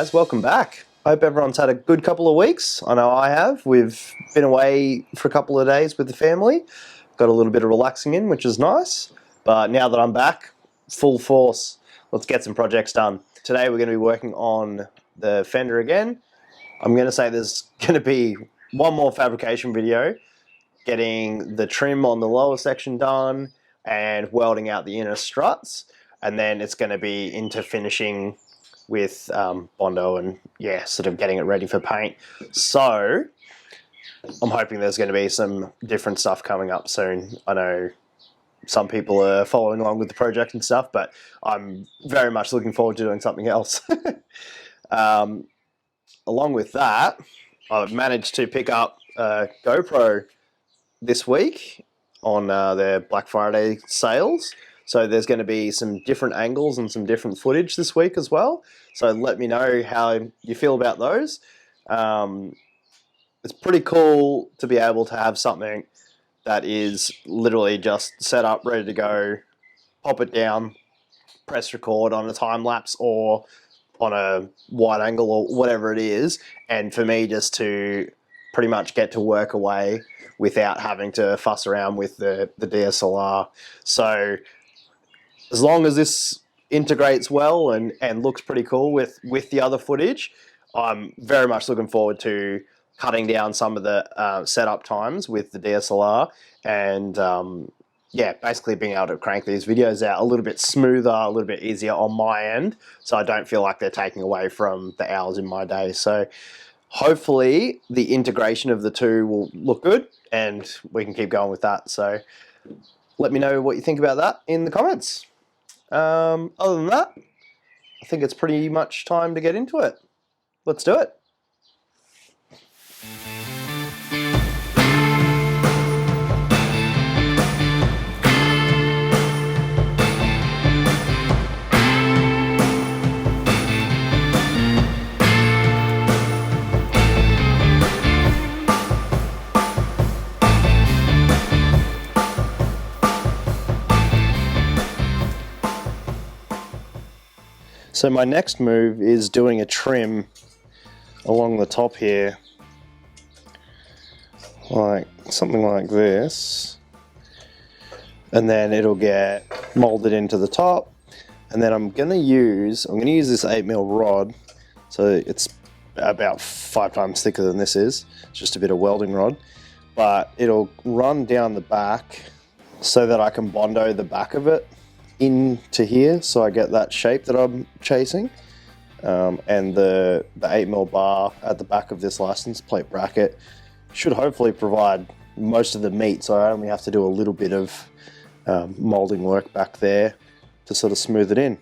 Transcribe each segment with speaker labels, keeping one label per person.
Speaker 1: guys, welcome back. Hope everyone's had a good couple of weeks. I know I have. We've been away for a couple of days with the family. Got a little bit of relaxing in, which is nice. But now that I'm back, full force, let's get some projects done. Today we're going to be working on the Fender again. I'm going to say there's going to be one more fabrication video, getting the trim on the lower section done and welding out the inner struts. And then it's going to be into finishing with Bondo and sort of getting it ready for paint. So I'm hoping there's going to be some different stuff coming up soon. I know some people are following along with the project and stuff, but I'm very much looking forward to doing something else. Along with that, I've managed to pick up a GoPro this week on their Black Friday sales. So there's going to be some different angles and some different footage this week as well. So let me know how you feel about those. It's pretty cool to be able to have something that is literally just set up, ready to go, pop it down, press record on a time lapse or on a wide angle or whatever it is. And for me just to pretty much get to work away without having to fuss around with the DSLR. So as long as this integrates well and looks pretty cool with the other footage, I'm very much looking forward to cutting down some of the setup times with the DSLR and basically being able to crank these videos out a little bit smoother, a little bit easier on my end, so I don't feel like they're taking away from the hours in my day. So hopefully the integration of the two will look good and we can keep going with that. So let me know what you think about that in the comments. Other than that, I think it's pretty much time to get into it. Let's do it. So my next move is doing a trim along the top here, like something like this, and then it'll get molded into the top. And then I'm gonna use this 8mm rod, so it's about 5 times thicker than this is. It's just a bit of welding rod, but it'll run down the back so that I can Bondo the back of it into here, so I get that shape that I'm chasing. And the 8mm bar at the back of this license plate bracket should hopefully provide most of the meat, so I only have to do a little bit of molding work back there to sort of smooth it in.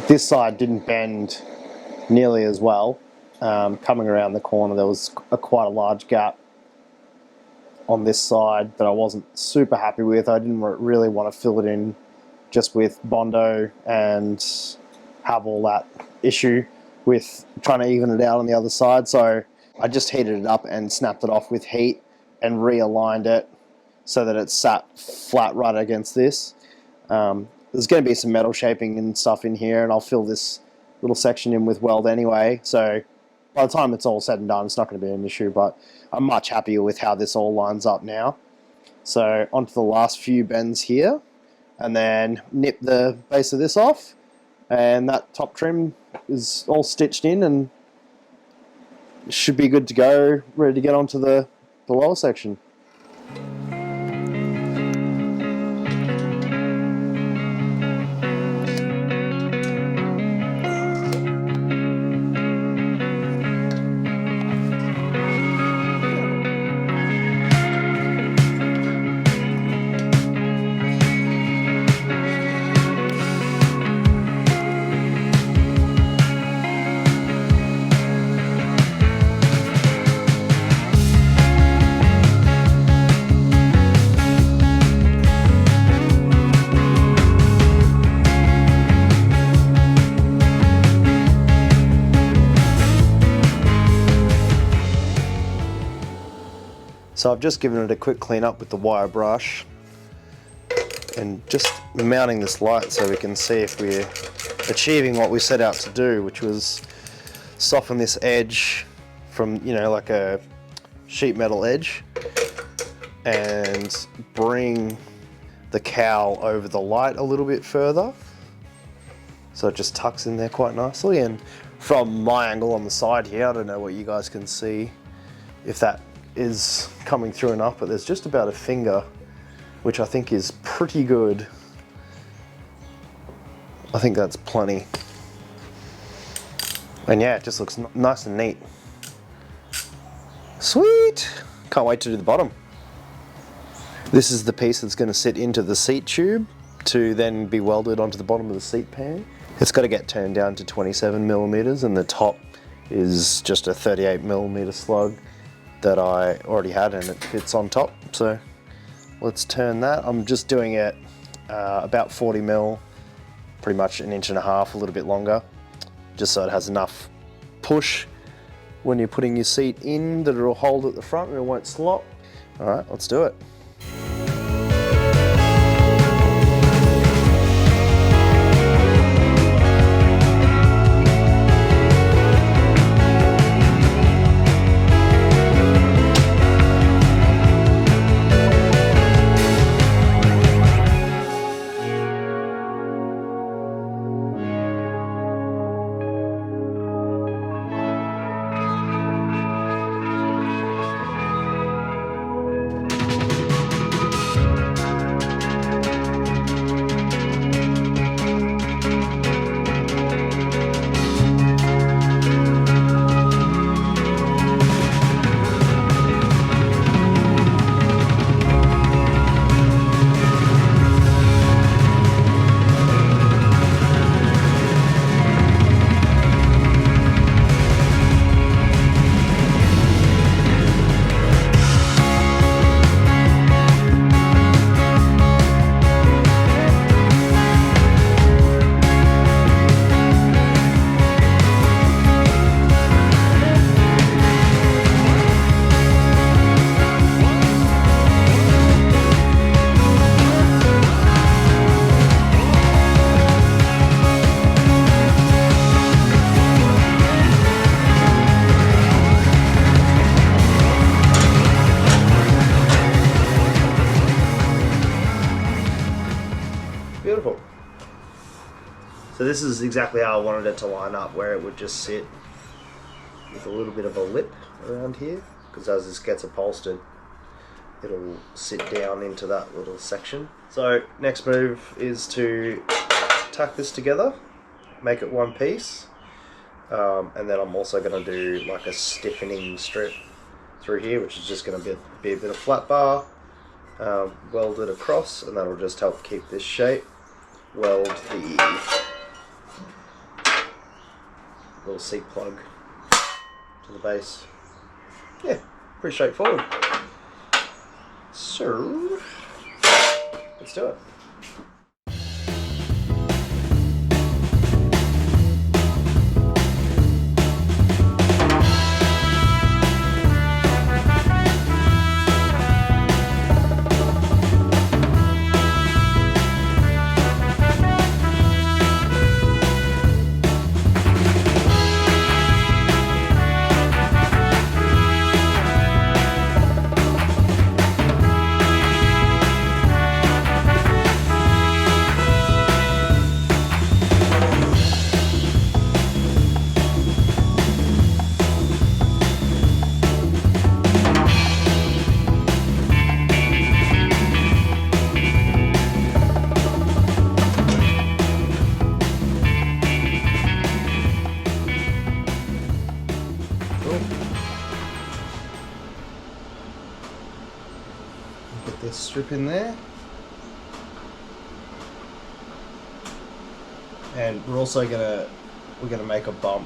Speaker 1: This side didn't bend nearly as well. Coming around the corner, there was quite a large gap on this side that I wasn't super happy with. I didn't really want to fill it in just with Bondo and have all that issue with trying to even it out on the other side. So I just heated it up and snapped it off with heat and realigned it so that it's sat flat right against this. There's going to be some metal shaping and stuff in here, and I'll fill this little section in with weld anyway. So by the time it's all said and done, it's not going to be an issue, but I'm much happier with how this all lines up now. So onto the last few bends here, and then nip the base of this off, and that top trim is all stitched in and should be good to go, ready to get onto the lower section. So I've just given it a quick clean up with the wire brush and just mounting this light so we can see if we're achieving what we set out to do, which was soften this edge from, you know, like a sheet metal edge, and bring the cowl over the light a little bit further so it just tucks in there quite nicely. And from my angle on the side here, I don't know what you guys can see if that is coming through enough, but there's just about a finger, which I think is pretty good. I think that's plenty. And yeah, it just looks nice and neat. Sweet! Can't wait to do the bottom. This is the piece that's going to sit into the seat tube to then be welded onto the bottom of the seat pan. It's got to get turned down to 27 millimeters, and the top is just a 38 millimeter slug that I already had, and it fits on top. So let's turn that. I'm just doing it about 40 mil, pretty much 1.5 inches, a little bit longer, just so it has enough push when you're putting your seat in that it'll hold at the front and it won't slop. All right, let's do it. Beautiful. So this is exactly how I wanted it to line up, where it would just sit with a little bit of a lip around here, because as this gets upholstered, it'll sit down into that little section. So next move is to tack this together, make it one piece, and then I'm also going to do like a stiffening strip through here, which is just going to be a bit of flat bar, weld it across, and that'll just help keep this shape. Weld the little seat plug to the base. Yeah, pretty straightforward. So let's do it. strip in there. And we're also gonna make a bump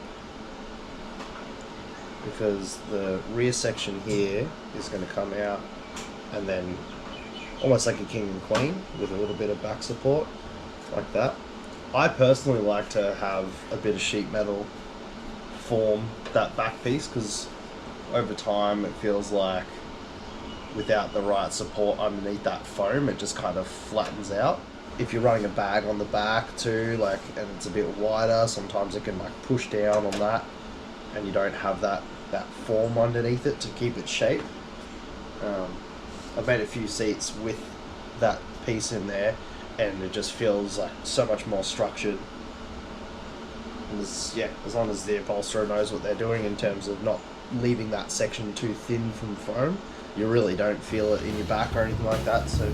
Speaker 1: because the rear section here is going to come out and then almost like a king and queen with a little bit of back support like that. I personally like to have a bit of sheet metal form that back piece because over time it feels like without the right support underneath that foam it just kind of flattens out. If you're running a bag on the back too, like, and it's a bit wider, sometimes it can like push down on that and you don't have that form underneath it to keep its shape. I've made a few seats with that piece in there and it just feels like so much more structured. As long as the upholsterer knows what they're doing in terms of not leaving that section too thin from foam, you really don't feel it in your back or anything like that. So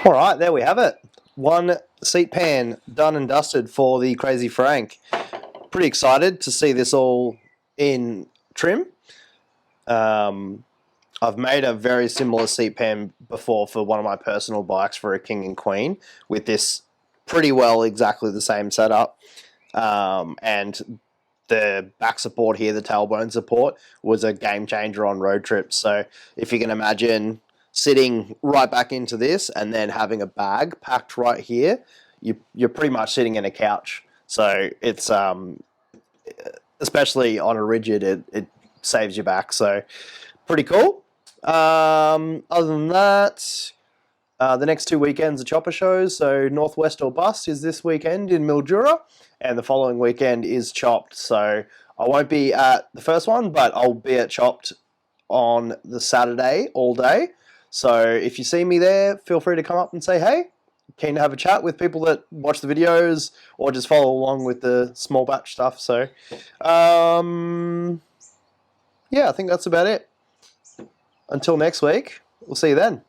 Speaker 1: all right, there we have it. One seat pan done and dusted for the Crazy Frank. Pretty excited to see this all in trim. I've made a very similar seat pan before for one of my personal bikes for a King and Queen with this pretty well exactly the same setup. And the back support here, the tailbone support, was a game changer on road trips. So if you can imagine sitting right back into this and then having a bag packed right here, you're pretty much sitting in a couch. So it's especially on a rigid, it saves you back. So pretty cool. Other than that, the next 2 weekends are chopper shows. So Northwest or Bust is this weekend in Mildura, and the following weekend is Chopped. So I won't be at the first one, but I'll be at Chopped on the Saturday all day. So if you see me there, feel free to come up and say hey. Keen to have a chat with people that watch the videos or just follow along with the small batch stuff. So yeah, I think that's about it. Until next week, we'll see you then.